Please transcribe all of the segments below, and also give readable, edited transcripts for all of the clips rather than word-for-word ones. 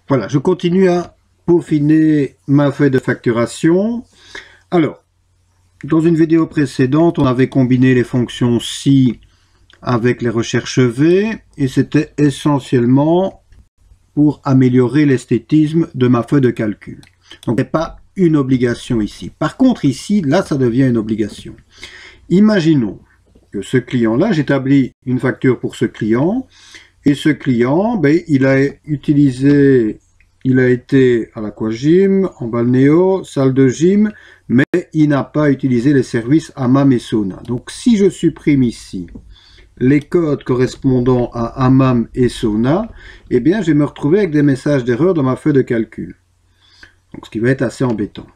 Voilà, je continue à peaufiner ma feuille de facturation. Alors, dans une vidéo précédente, on avait combiné les fonctions si avec les recherches V, et c'était essentiellement pour améliorer l'esthétisme de ma feuille de calcul. Donc, ce n'est pas une obligation ici. Par contre, ici, là, ça devient une obligation. Imaginons que ce client-là, j'établis une facture pour ce client, et ce client, ben, il a été à l'aquagym, en balnéo, salle de gym, mais il n'a pas utilisé les services Hammam et Sauna. Donc, si je supprime ici les codes correspondant à Hammam et Sauna, eh bien, je vais me retrouver avec des messages d'erreur dans ma feuille de calcul. Donc, ce qui va être assez embêtant.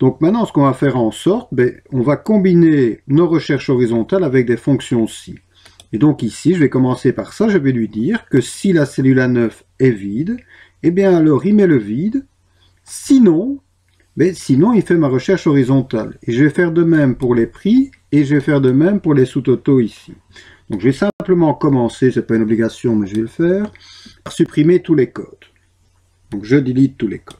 Donc, maintenant, ce qu'on va faire en sorte, ben, on va combiner nos recherches horizontales avec des fonctions si. Et donc, ici, je vais commencer par ça. Je vais lui dire que si la cellule A9 est vide, eh bien, alors, il met le vide. Sinon, ben, il fait ma recherche horizontale. Et je vais faire de même pour les prix et je vais faire de même pour les sous-totaux ici. Donc, je vais simplement commencer, ce n'est pas une obligation, mais je vais le faire, par supprimer tous les codes. Donc, je delete tous les codes.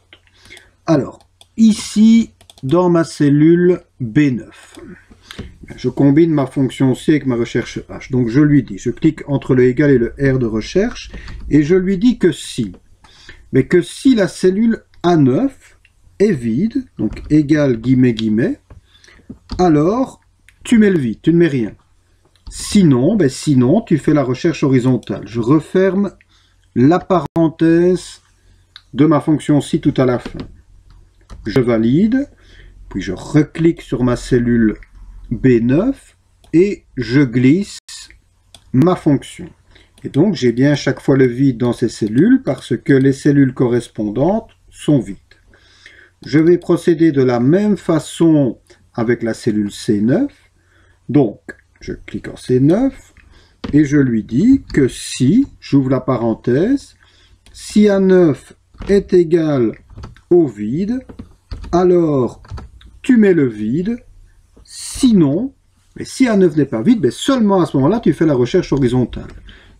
Alors, ici, dans ma cellule B9, je combine ma fonction C avec ma recherche H. Donc, je lui dis, je clique entre le égal et le R de recherche, et je lui dis que si. Mais que si la cellule A9 est vide, donc égal guillemets guillemets, alors tu mets le vide, tu ne mets rien. Sinon, sinon tu fais la recherche horizontale. Je referme la parenthèse de ma fonction si tout à la fin. Je valide, puis je reclique sur ma cellule B9 et je glisse ma fonction. Et donc j'ai bien chaque fois le vide dans ces cellules parce que les cellules correspondantes sont vides. Je vais procéder de la même façon avec la cellule C9. Donc, je clique en C9 et je lui dis que si, j'ouvre la parenthèse, si A9 est égal au vide, alors tu mets le vide. Sinon, mais si A9 n'est pas vide, mais seulement à ce moment-là, tu fais la recherche horizontale.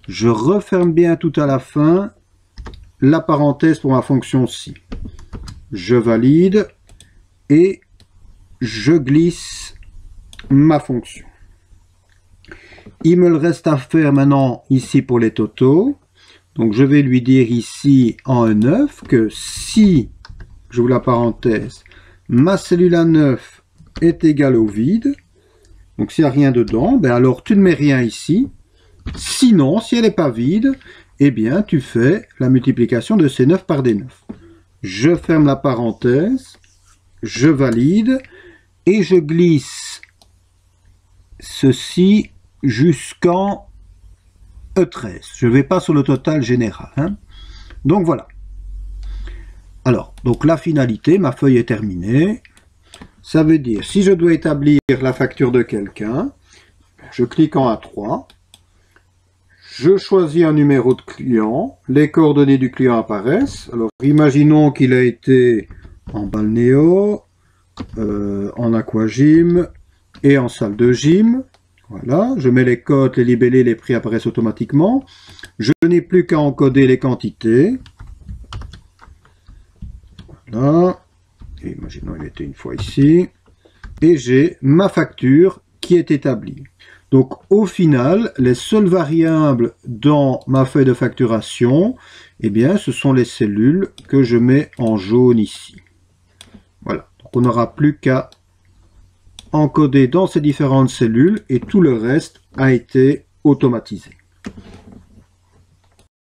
Je referme bien tout à la fin la parenthèse pour ma fonction si. Je valide et je glisse ma fonction. Il me reste à faire maintenant ici pour les totaux. Donc je vais lui dire ici en E9 que si, j'ouvre la parenthèse, ma cellule A9 est égale au vide, donc s'il n'y a rien dedans, alors tu ne mets rien ici. Sinon, si elle n'est pas vide, eh bien tu fais la multiplication de C9 par D9. Je ferme la parenthèse, je valide et je glisse ceci jusqu'en E13. Je ne vais pas sur le total général. Donc voilà. Alors, donc la finalité, ma feuille est terminée. Ça veut dire, si je dois établir la facture de quelqu'un, je clique en A3, je choisis un numéro de client, les coordonnées du client apparaissent. Alors, imaginons qu'il a été en balnéo, en aquagym et en salle de gym. Voilà, je mets les codes, les libellés, les prix apparaissent automatiquement. Je n'ai plus qu'à encoder les quantités. Voilà. Et imaginons qu'il était une fois ici. Et j'ai ma facture qui est établie. Donc au final, les seules variables dans ma feuille de facturation, eh bien, ce sont les cellules que je mets en jaune ici. Voilà. Donc on n'aura plus qu'à encoder dans ces différentes cellules et tout le reste a été automatisé.